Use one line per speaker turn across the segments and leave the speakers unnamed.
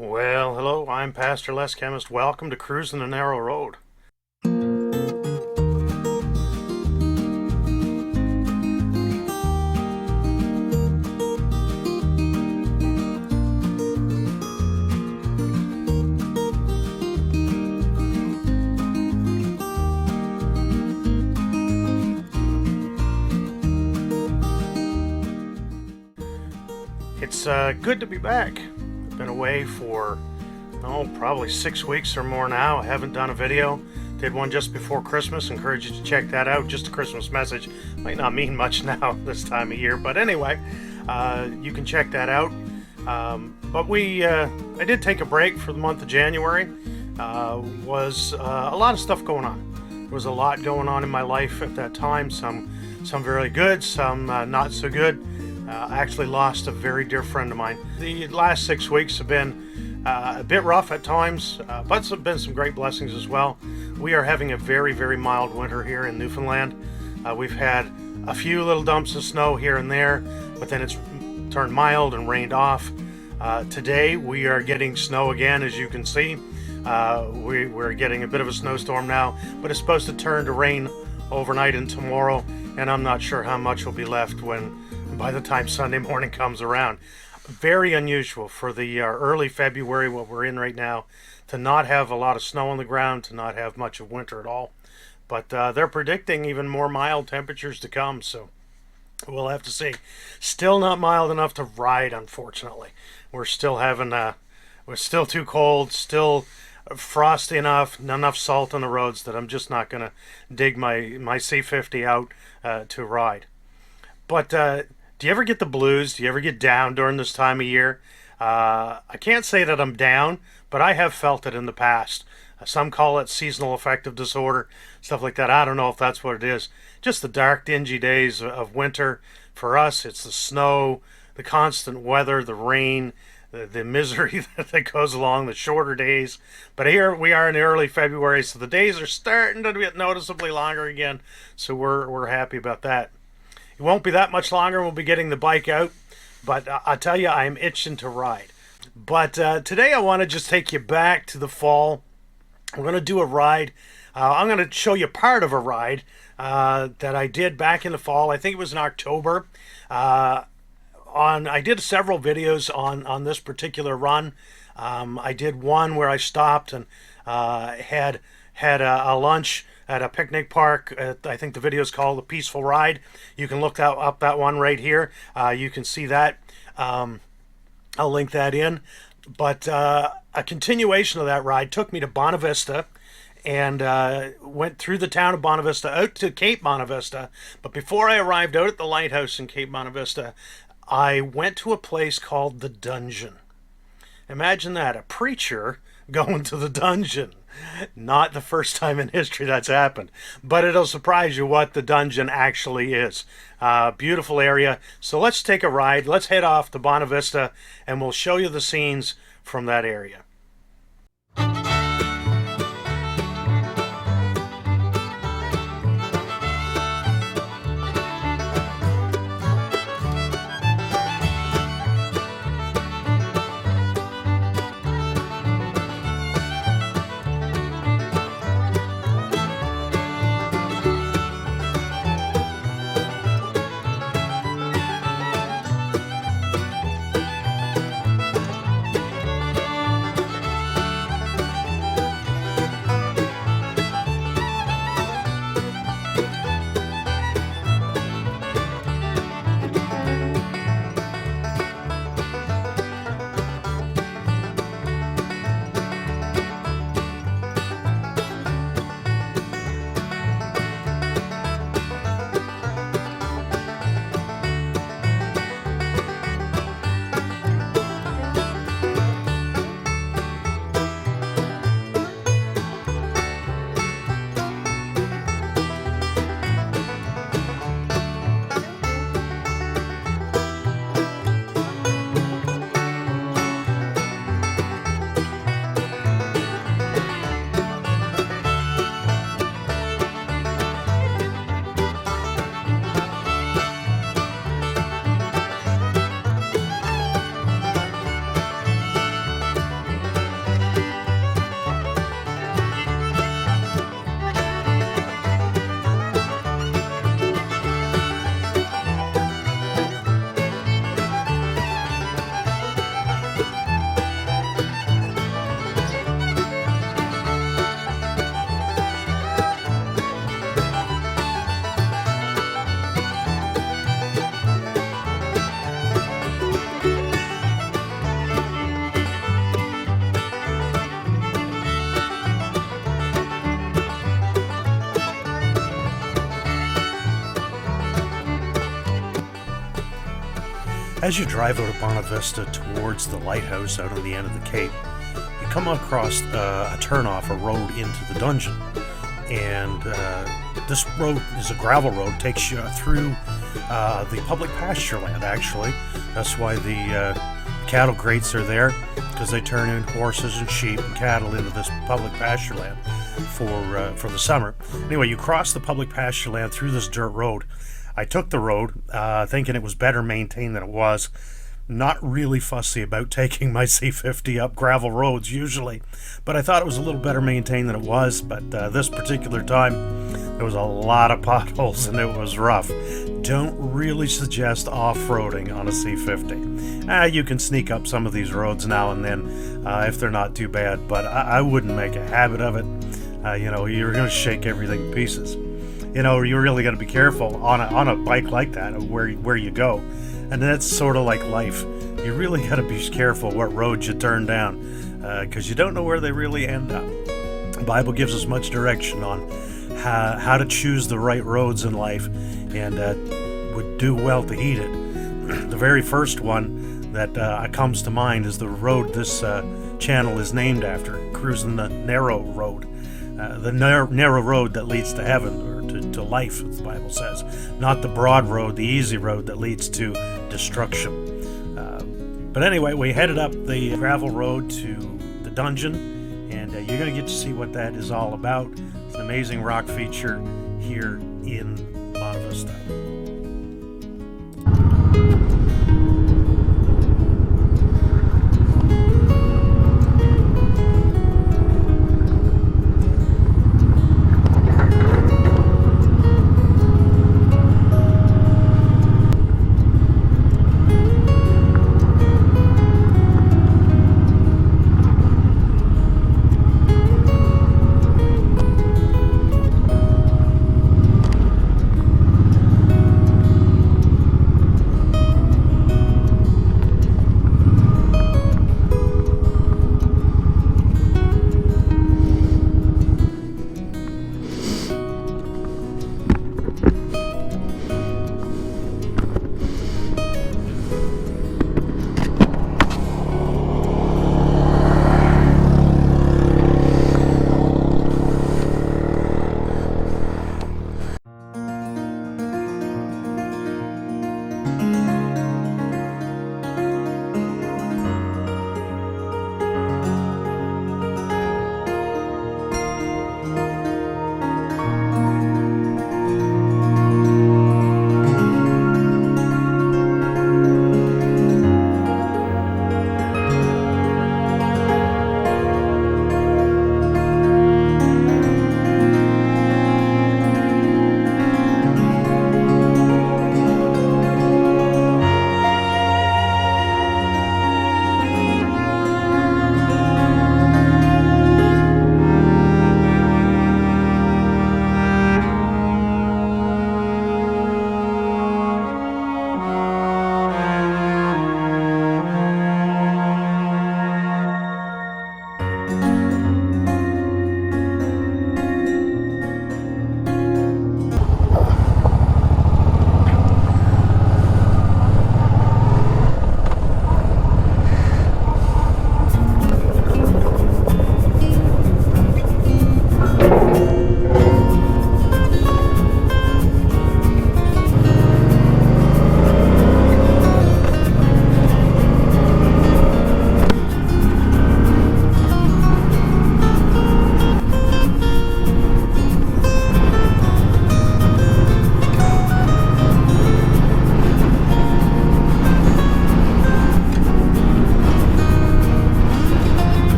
Well, hello, I'm Pastor Les Chemist. Welcome to Cruisin' the Narrow Road. It's good to be back. I've been away for, probably 6 weeks or more now. I haven't done a video. Did one just before Christmas. Encourage you to check that out. Just a Christmas message. Might not mean much now this time of year, but anyway, you can check that out. I did take a break for the month of January. Was a lot of stuff going on. There was a lot going on in my life at that time. Some very good, some not so good. I actually lost a very dear friend of mine. The last 6 weeks have been a bit rough at times, but there have been some great blessings as well. We are having a very, very mild winter here in Newfoundland. We've had a few little dumps of snow here and there, but then it's turned mild and rained off. Today we are getting snow again, as you can see. We're getting a bit of a snowstorm now, but it's supposed to turn to rain overnight and tomorrow, and I'm not sure how much will be left by the time Sunday morning comes around. Very unusual for the early February, what we're in right now, to not have a lot of snow on the ground, to not have much of winter at all. But they're predicting even more mild temperatures to come, so we'll have to see. Still not mild enough to ride, unfortunately. We're still having, we're still too cold, still frosty enough salt on the roads that I'm just not going to dig my C50 out to ride. But do you ever get the blues? Do you ever get down during this time of year? I can't say that I'm down, but I have felt it in the past. Some call it seasonal affective disorder, stuff like that. I don't know if that's what it is. Just the dark, dingy days of winter. For us, it's the snow, the constant weather, the rain, the misery that goes along, the shorter days. But here we are in early February, so the days are starting to get noticeably longer again. So we're happy about that. It won't be that much longer. We'll be getting the bike out, but I tell you, I'm itching to ride. But today I want to just take you back to the fall. We're going to do a ride. I'm going to show you part of a ride that I did back in the fall. I think it was in October. I did several videos on this particular run. I did one where I stopped and had a lunch at a picnic park. I think the video is called The Peaceful Ride. You can look up that one right here. You can see that. I'll link that in. But a continuation of that ride took me to Bonavista and went through the town of Bonavista out to Cape Bonavista. But before I arrived out at the lighthouse in Cape Bonavista, I went to a place called the Dungeon. Imagine that, a preacher going to the dungeon. Not the first time in history that's happened, but it'll surprise you what the dungeon actually is. Beautiful area. So let's take a ride. Let's head off to Bonavista and we'll show you the scenes from that area. As you drive out of Bonavista towards the lighthouse out on the end of the Cape, you come across a turnoff, a road into the dungeon. And this road is a gravel road, takes you through the public pasture land, actually. That's why the cattle grates are there, because they turn in horses and sheep and cattle into this public pasture land for the summer. Anyway, you cross the public pasture land through this dirt road. I took the road thinking it was better maintained than it was. Not really fussy about taking my C50 up gravel roads usually, but I thought it was a little better maintained than it was. But this particular time, there was a lot of potholes and it was rough. Don't really suggest off-roading on a C50. You can sneak up some of these roads now and then if they're not too bad, but I wouldn't make a habit of it. You're going to shake everything to pieces. You really got to be careful on a bike like that of where you go. And that's sort of like life. You really got to be careful what roads you turn down, because you don't know where they really end up. The Bible gives us much direction on how to choose the right roads in life, and would do well to heed it. The very first one that comes to mind is the road this channel is named after, Cruisin, the narrow road. The narrow road that leads to heaven, or to life, as the Bible says. Not the broad road, the easy road that leads to destruction. But anyway, we headed up the gravel road to the dungeon, and you're going to get to see what that is all about. It's an amazing rock feature here in Bonavista.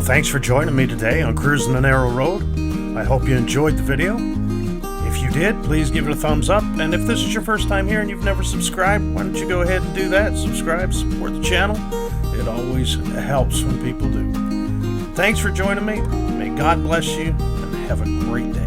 thanks for joining me today on Cruising the Narrow Road. I hope you enjoyed the video. If you did, please give it a thumbs up. And if this is your first time here and you've never subscribed, why don't you go ahead and do that? Subscribe, support the channel. It always helps when people do. Thanks for joining me. May God bless you and have a great day.